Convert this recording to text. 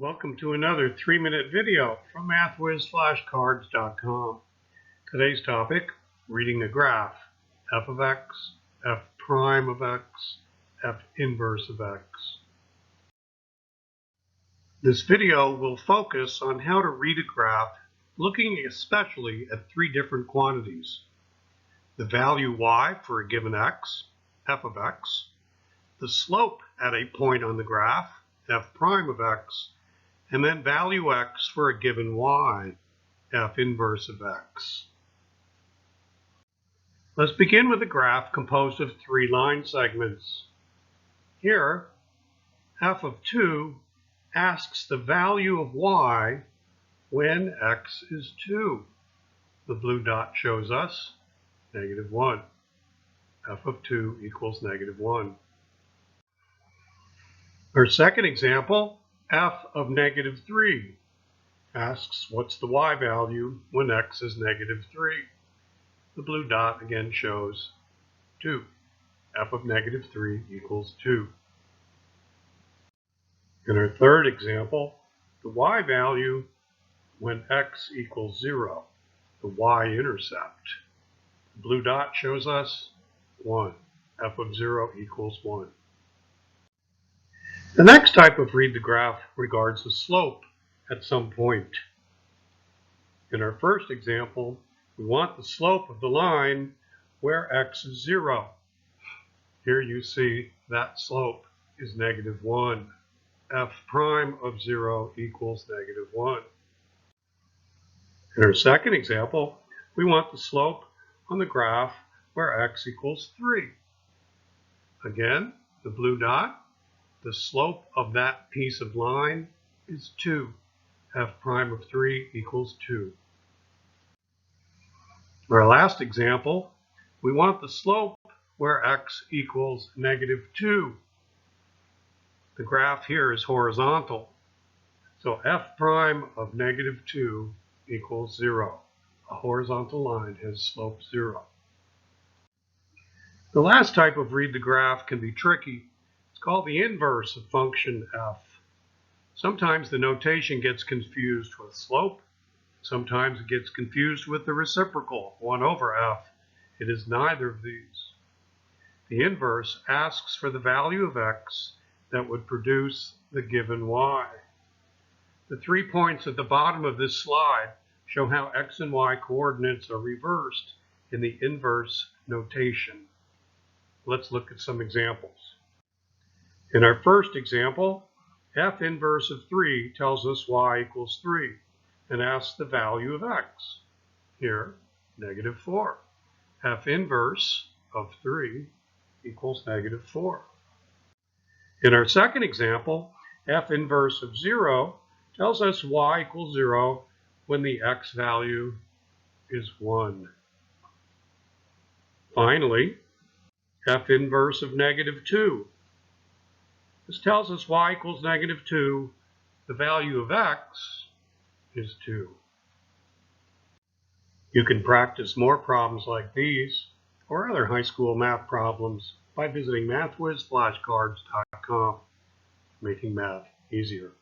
Welcome to another 3-minute video from MathWizFlashcards.com. Today's topic, reading a graph, f of x, f prime of x, f inverse of x. This video will focus on how to read a graph, looking especially at three different quantities. The value y for a given x, f of x, the slope at a point on the graph, f prime of x, and then value x for a given y, f inverse of x. Let's begin with a graph composed of three line segments. Here, f of 2 asks the value of y when x is 2. The blue dot shows us -1. f of 2 equals -1. Our second example, f of -3, asks what's the y value when x is -3. The blue dot again shows 2. f of -3 equals 2. In our third example, the y value when x equals 0, the y-intercept. The blue dot shows us 1. f of 0 equals 1. The next type of read the graph regards the slope at some point. In our first example, we want the slope of the line where x is 0. Here you see that slope is -1. f prime of 0 equals -1. In our second example, we want the slope on the graph where x equals 3. Again, the blue dot, the slope of that piece of line is 2. f prime of 3 equals 2. For our last example, we want the slope where x equals -2. The graph here is horizontal, so f prime of -2 equals 0. A horizontal line has slope 0. The last type of read the graph can be tricky. It's called the inverse of function f. Sometimes the notation gets confused with slope. Sometimes it gets confused with the reciprocal, 1 over f. It is neither of these. The inverse asks for the value of x that would produce the given y. The 3 points at the bottom of this slide show how x and y coordinates are reversed in the inverse notation. Let's look at some examples. In our first example, f inverse of 3 tells us y equals 3 and asks the value of x. Here, -4. f inverse of 3 equals -4. In our second example, f inverse of 0 tells us y equals 0 when the x value is 1. Finally, f inverse of -2. This tells us y equals -2. The value of x is 2. You can practice more problems like these or other high school math problems by visiting MathWizFlashcards.com, making math easier.